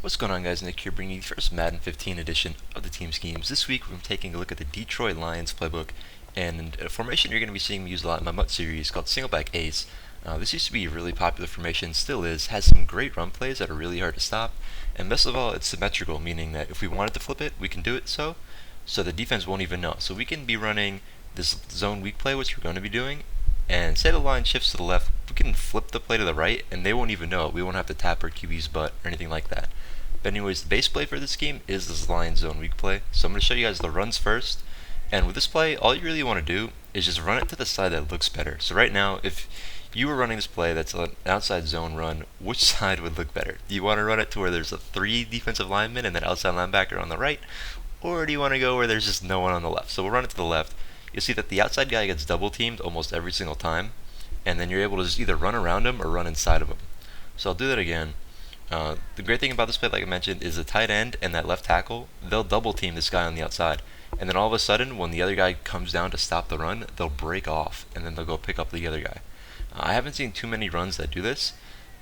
What's going on, guys? Nick here, bringing you the first Madden 15 edition of the team schemes. This week we're taking a look at the Detroit Lions playbook, and a formation you're going to be seeing me use a lot in my MUT series called single back ace. This used to be a really popular formation, still is, has some great run plays that are really hard to stop, and best of all, it's symmetrical, meaning that if we wanted to flip it, we can do it so the defense won't even know. So we can be running this zone weak play, which we're going to be doing, and say the line shifts to the left, we can flip the play to the right, and they won't even know it. We won't have to tap our QB's butt or anything like that. But anyways, the base play for this game is this line zone weak play. So I'm going to show you guys the runs first. And with this play, all you really want to do is just run it to the side that looks better. So right now, if you were running this play that's an outside zone run, which side would look better? Do you want to run it to where there's a 3 defensive linemen and then outside linebacker on the right? Or do you want to go where there's just no one on the left? So we'll run it to the left. You'll see that the outside guy gets double teamed almost every single time. And then you're able to just either run around him or run inside of him. So I'll do that again. The great thing about this play, like I mentioned, is the tight end and that left tackle, they'll double team this guy on the outside. And then all of a sudden, when the other guy comes down to stop the run, they'll break off and then they'll go pick up the other guy. I haven't seen too many runs that do this.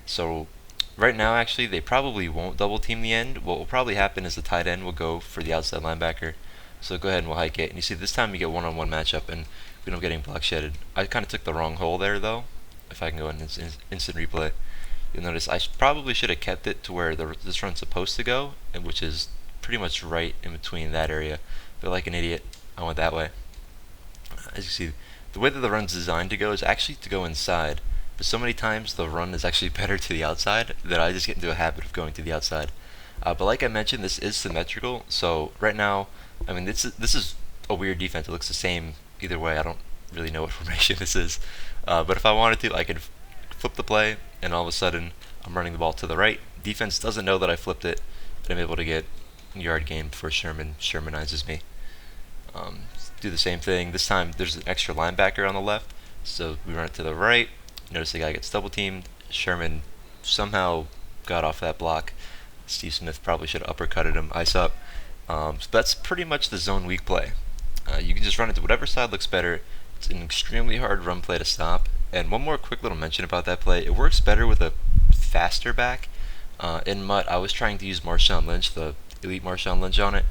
So right now, actually, they probably won't double team the end. What will probably happen is the tight end will go for the outside linebacker. So go ahead and we'll hike it. And you see, this time you get one-on-one matchup and we don't get getting block shedded. I kind of took the wrong hole there, though. If I can go in instant replay. You'll notice I probably should have kept it to where this run's supposed to go, and which is pretty much right in between that area. But like an idiot, I went that way. As you see, the way that the run's designed to go is actually to go inside, but so many times the run is actually better to the outside that I just get into a habit of going to the outside. But like I mentioned, this is symmetrical, so right now, I mean, this is a weird defense. It looks the same either way. I don't really know what formation this is. But if I wanted to, I could flip the play, and all of a sudden I'm running the ball to the right. Defense doesn't know that I flipped it, but I'm able to get yard gain before Shermanizes me. Do the same thing. This time there's an extra linebacker on the left, so we run it to the right. Notice the guy gets double teamed. Sherman somehow got off that block. Steve Smith probably should have uppercutted him. Ice up. So that's pretty much the zone weak play. You can just run it to whatever side looks better. It's an extremely hard run play to stop. And one more quick little mention about that play, it works better with a faster back. In MUT, I was trying to use Marshawn Lynch, the elite Marshawn Lynch on it,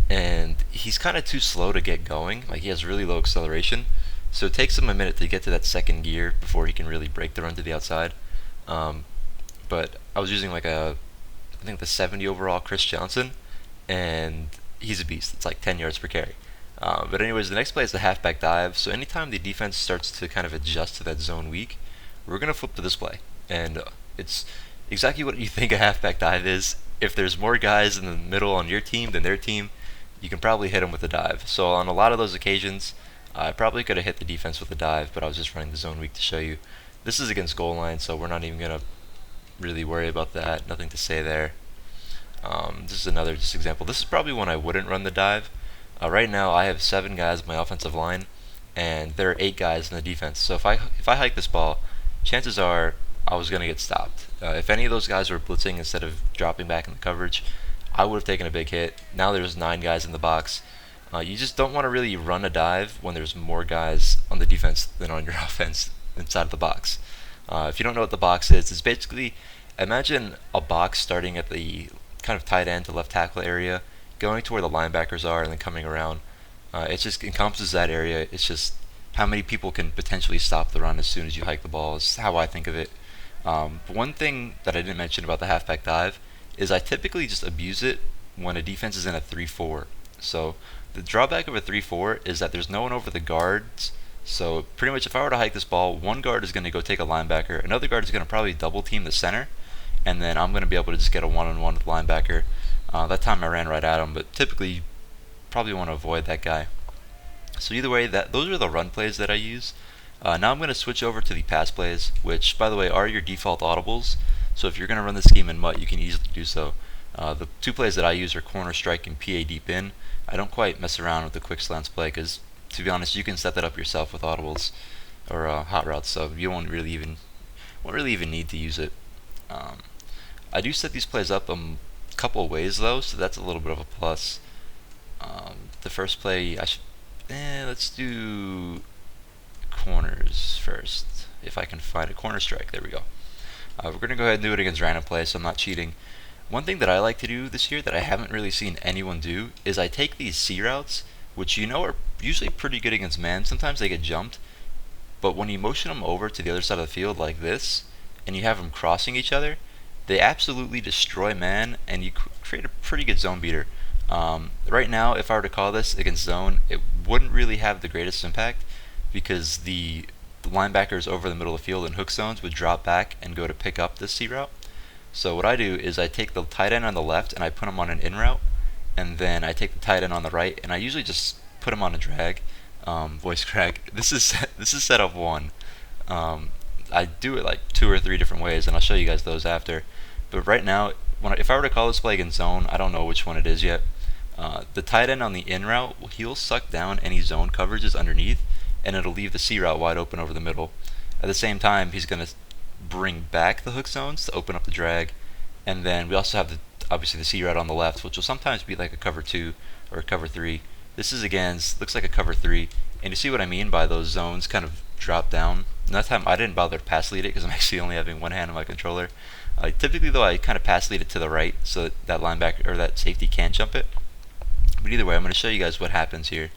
and he's kind of too slow to get going. Like, he has really low acceleration, so it takes him a minute to get to that second gear before he can really break the run to the outside. But I was using like I think the 70 overall Chris Johnson, and he's a beast. It's like 10 yards per carry. But anyways, the next play is the halfback dive. So anytime the defense starts to kind of adjust to that zone weak, we're going to flip to this play. And it's exactly what you think a halfback dive is. If there's more guys in the middle on your team than their team, you can probably hit them with a dive. So on a lot of those occasions, I probably could have hit the defense with a dive, but I was just running the zone weak to show you. This is against goal line, so we're not even going to really worry about that. Nothing to say there. This is another just example. This is probably when I wouldn't run the dive. Right now, I have 7 guys on my offensive line, and there are 8 guys in the defense. So if I hike this ball, chances are I was going to get stopped. If any of those guys were blitzing instead of dropping back in the coverage, I would have taken a big hit. Now there's 9 guys in the box. You just don't want to really run a dive when there's more guys on the defense than on your offense inside of the box. If you don't know what the box is, it's basically, imagine a box starting at the kind of tight end to left tackle area, going to where the linebackers are and then coming around. It just encompasses that area. It's just how many people can potentially stop the run as soon as you hike the ball is how I think of it. But one thing that I didn't mention about the halfback dive is I typically just abuse it when a defense is in a 3-4. So the drawback of a 3-4 is that there's no one over the guards. So pretty much if I were to hike this ball, one guard is going to go take a linebacker, another guard is going to probably double team the center, and then I'm going to be able to just get a one-on-one with the linebacker. That time I ran right at him, but typically you probably want to avoid that guy. So either way, those are the run plays that I use. Now I'm going to switch over to the pass plays, which, by the way, are your default audibles. So if you're going to run this game in MUT, you can easily do so. The 2 plays that I use are corner strike and PA deep in. I don't quite mess around with the quick slants play because, to be honest, you can set that up yourself with audibles or hot routes, so you won't really even need to use it. I do set these plays up couple of ways though, so that's a little bit of a plus. The first play, let's do corners first, if I can find a corner strike. There we go. We're going to go ahead and do it against random play, so I'm not cheating. One thing that I like to do this year that I haven't really seen anyone do is I take these C routes, which you know are usually pretty good against man. Sometimes they get jumped, but when you motion them over to the other side of the field like this, and you have them crossing each other, they absolutely destroy man, and you create a pretty good zone beater. Right now, if I were to call this against zone, it wouldn't really have the greatest impact because the linebackers over the middle of the field in hook zones would drop back and go to pick up this C route. So what I do is I take the tight end on the left and I put him on an in route, and then I take the tight end on the right and I usually just put him on a drag. Voice crack. This is setup one. I do it like 2 or 3 different ways, and I'll show you guys those after. But right now, if I were to call this play against zone, I don't know which one it is yet. The tight end on the in route, he'll suck down any zone coverages underneath, and it'll leave the C route wide open over the middle. At the same time, he's going to bring back the hook zones to open up the drag, and then we also have obviously the C route on the left, which will sometimes be like a cover 2 or a cover 3. This is against, looks like a cover 3, and you see what I mean by those zones kind of drop down. And that time I didn't bother to pass lead it because I'm actually only having one hand on my controller. Typically though, I kind of pass lead it to the right so that linebacker or that safety can't jump it. But either way, I'm going to show you guys what happens here.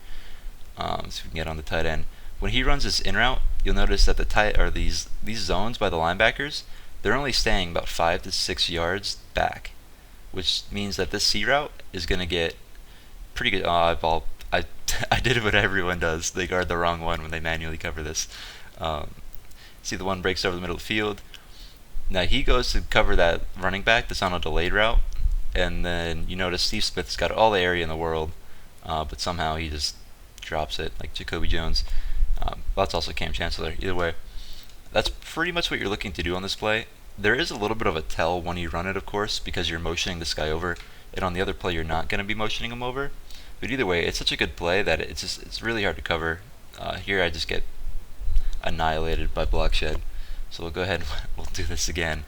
So we can get on the tight end. When he runs this in route, you'll notice that these zones by the linebackers, they're only staying about 5 to 6 yards back, which means that this C route is going to get pretty good. I did what everyone does. They guard the wrong one when they manually cover this. See, the one breaks over the middle of the field. Now he goes to cover that running back that's on a delayed route, and then you notice Steve Smith's got all the area in the world, but somehow he just drops it like Jacoby Jones. That's also Cam Chancellor. Either way, that's pretty much what you're looking to do on this play. There is a little bit of a tell when you run it, of course, because you're motioning this guy over, and on the other play you're not going to be motioning him over. But either way, it's such a good play that it's really hard to cover. Here I just get annihilated by block shed. So we'll go ahead and we'll do this again.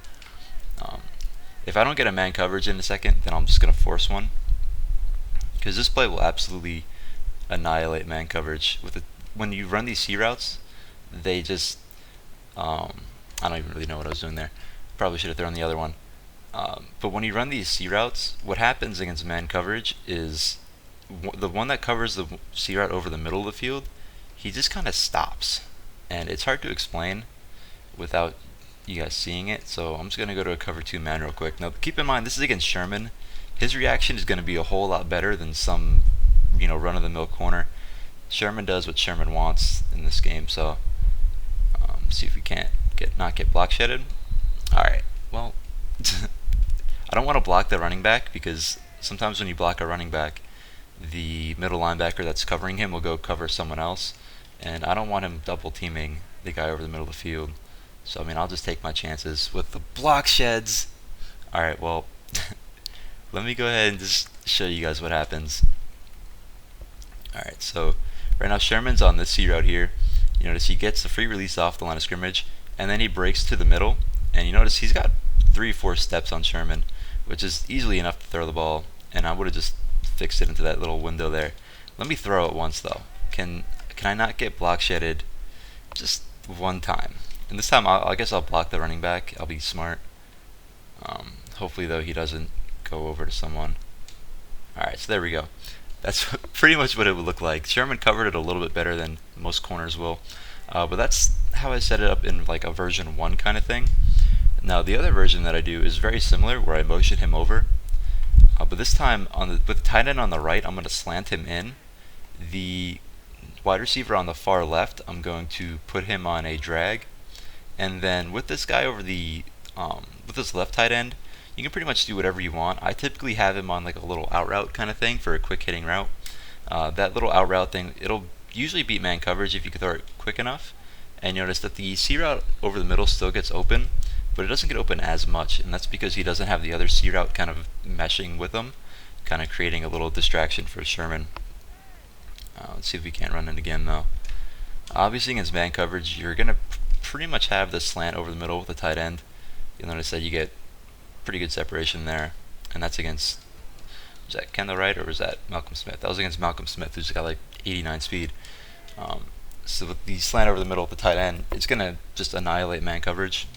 If I don't get a man coverage in a second, then I'm just going to force one, because this play will absolutely annihilate man coverage. When you run these C routes, they just I don't even really know what I was doing there. Probably should have thrown the other one. But when you run these C routes, what happens against man coverage is the one that covers the C route over the middle of the field, he just kind of stops, and it's hard to explain without you guys seeing it. So I'm just going to go to a cover 2 man real quick. Now keep in mind, this is against Sherman. His reaction is going to be a whole lot better than some run-of-the-mill corner. Sherman does what Sherman wants in this game. So see if we can't not get block shedded. Alright, well I don't want to block the running back, because sometimes when you block a running back, the middle linebacker that's covering him will go cover someone else, and I don't want him double teaming the guy over the middle of the field. So I'll just take my chances with the block sheds. Alright, well let me go ahead and just show you guys what happens. Alright, so right now Sherman's on this C route here. You notice he gets the free release off the line of scrimmage, and then he breaks to the middle, and you notice he's got 3-4 steps on Sherman, which is easily enough to throw the ball, and I would have just fixed it into that little window there. Let me throw it once though. Can I not get block shedded just one time? And this time I guess I'll block the running back. I'll be smart. Hopefully though he doesn't go over to someone. Alright, so there we go. That's pretty much what it would look like. Sherman covered it a little bit better than most corners will. But that's how I set it up in like a version 1 kind of thing. Now the other version that I do is very similar, where I motion him over. But this time with the tight end on the right, I'm going to slant him in. The wide receiver on the far left, I'm going to put him on a drag. And then with this guy over with this left tight end, you can pretty much do whatever you want. I typically have him on like a little out route kind of thing for a quick hitting route. That little out route thing, it'll usually beat man coverage if you can throw it quick enough. And notice that the C route over the middle still gets open, but it doesn't get open as much, and that's because he doesn't have the other C route kind of meshing with him, kind of creating a little distraction for Sherman. Let's see if we can't run it again though. Obviously against man coverage, you're going to pretty much have the slant over the middle with the tight end. You'll notice that you get pretty good separation there, and that's against, was that Kendall Wright or was that Malcolm Smith? That was against Malcolm Smith, who's got like 89 speed. So with the slant over the middle with the tight end, it's going to just annihilate man coverage.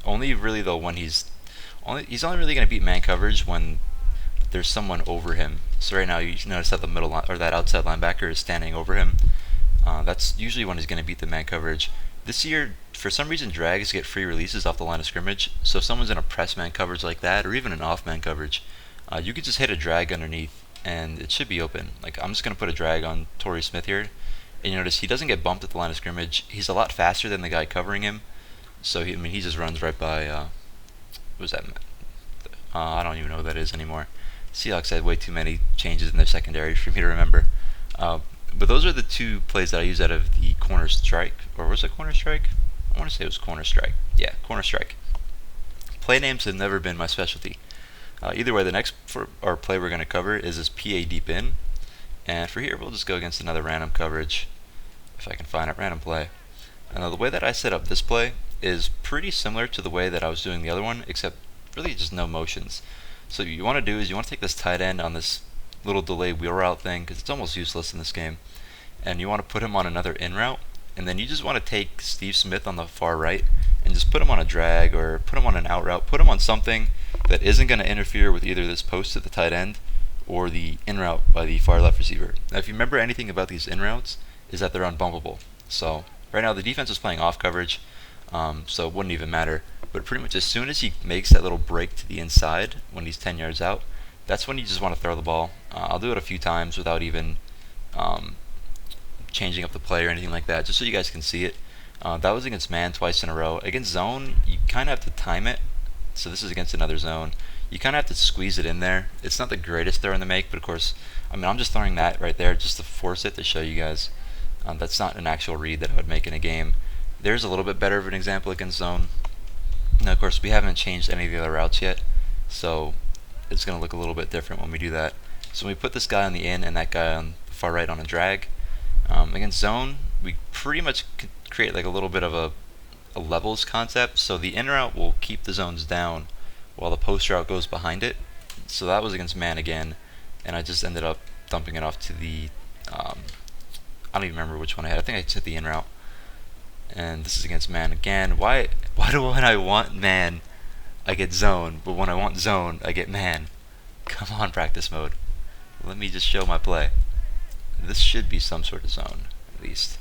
Only really though when he's He's only really going to beat man coverage when there's someone over him. So right now you notice that the middle line, or that outside linebacker is standing over him. That's usually when he's going to beat the man coverage. This year, for some reason, drags get free releases off the line of scrimmage. So if someone's in a press man coverage like that, or even an off man coverage, you could just hit a drag underneath, and it should be open. Like, I'm just going to put a drag on Torrey Smith here, and you notice he doesn't get bumped at the line of scrimmage. He's a lot faster than the guy covering him, so he just runs right by. What was that? I don't even know what that is anymore. Seahawks had way too many changes in their secondary for me to remember. But those are the two plays that I use out of the corner strike, or was it corner strike? I want to say it was corner strike. Yeah, corner strike. Play names have never been my specialty. Either way, the next play we're going to cover is this PA deep in, and for here we'll just go against another random coverage, if I can find it, random play. The way that I set up this play is pretty similar to the way that I was doing the other one, except really just no motions. So what you want to do is you want to take this tight end on this little delay wheel route thing, because it's almost useless in this game, and you want to put him on another in route, and then you just want to take Steve Smith on the far right and just put him on a drag, or put him on an out route, put him on something that isn't going to interfere with either this post at the tight end or the in route by the far left receiver. Now if you remember anything about these in routes, is that they're unbumpable. So right now the defense is playing off coverage, so it wouldn't even matter. But pretty much as soon as he makes that little break to the inside when he's 10 yards out, that's when you just want to throw the ball. I'll do it a few times without even changing up the play or anything like that, just so you guys can see it. That was against man twice in a row. Against zone, you kind of have to time it. So this is against another zone. You kind of have to squeeze it in there. It's not the greatest throw in the make, but of course, I'm just throwing that right there just to force it to show you guys. That's not an actual read that I would make in a game. There's a little bit better of an example against zone. Now, of course, we haven't changed any of the other routes yet, so it's going to look a little bit different when we do that. So we put this guy on the in and that guy on the far right on a drag. Against zone, we pretty much create like a little bit of a levels concept. So the in route will keep the zones down while the post route goes behind it. So that was against man again, and I just ended up dumping it off to the I don't even remember which one I had. I think I just hit the in route. And this is against man again. Why do when I want man I get zone, but when I want zone I get man? Come on, practice mode. Let me just show my play. This should be some sort of zone, at least.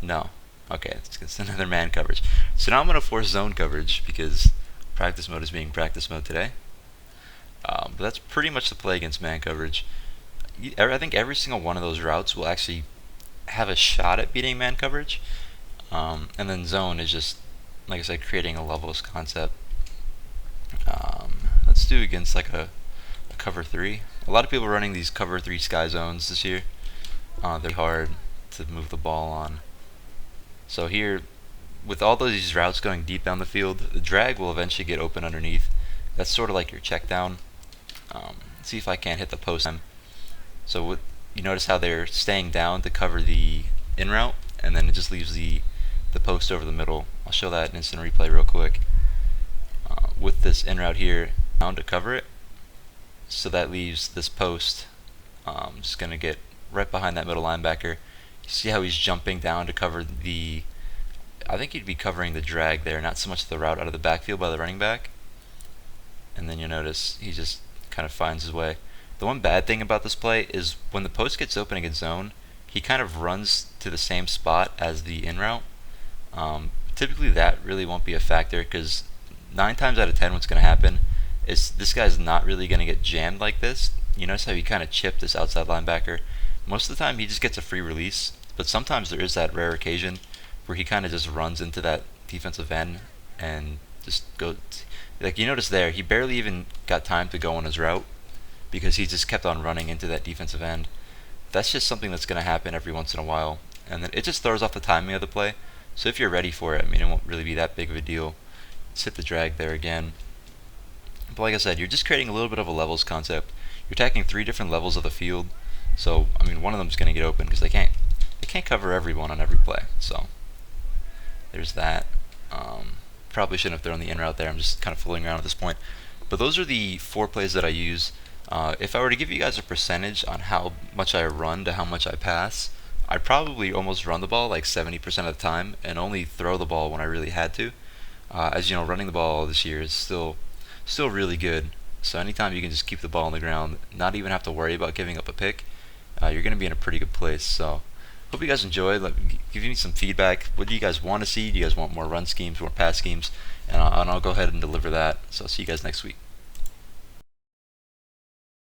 No. Okay, it's another man coverage. So now I'm going to force zone coverage because practice mode is being practice mode today. But that's pretty much the play against man coverage. I think every single one of those routes will actually have a shot at beating man coverage. And then zone is just, like I said, creating a levels concept. Let's do against like a cover 3. A lot of people are running these cover 3 sky zones this year. They're hard to move the ball on. So here, with all these routes going deep down the field, the drag will eventually get open underneath. That's sort of like your check down. Let's see if I can't hit the post. So you notice how they're staying down to cover the in route, and then it just leaves the post over the middle. I'll show that in instant replay real quick. With this in route here, down to cover it, so that leaves this post just going to get right behind that middle linebacker. You see how he's jumping down to cover the, I think he'd be covering the drag there, not so much the route out of the backfield by the running back. And then you notice he just kind of finds his way. The one bad thing about this play is when the post gets open against zone, he kind of runs to the same spot as the in route. Typically that really won't be a factor, because 9 times out of 10 what's going to happen is this guy's not really going to get jammed like this. You notice how he kind of chipped this outside linebacker. Most of the time he just gets a free release, but sometimes there is that rare occasion where he kind of just runs into that defensive end and just goes. Like you notice there, he barely even got time to go on his route because he just kept on running into that defensive end. That's just something that's going to happen every once in a while, and then it just throws off the timing of the play. So if you're ready for it, it won't really be that big of a deal. Just hit the drag there again. But like I said, you're just creating a little bit of a levels concept. You're attacking 3 different levels of the field. So one of them is going to get open because they can't cover everyone on every play. So there's that. Probably shouldn't have thrown the in route there. I'm just kind of fooling around at this point. But those are the 4 plays that I use. If I were to give you guys a percentage on how much I run to how much I pass, I'd probably almost run the ball like 70% of the time and only throw the ball when I really had to. As you know, running the ball this year is still still really good. So anytime you can just keep the ball on the ground, not even have to worry about giving up a pick, you're going to be in a pretty good place. So hope you guys enjoyed. Give me some feedback. What do you guys want to see? Do you guys want more run schemes, more pass schemes? And I'll go ahead and deliver that. So I'll see you guys next week.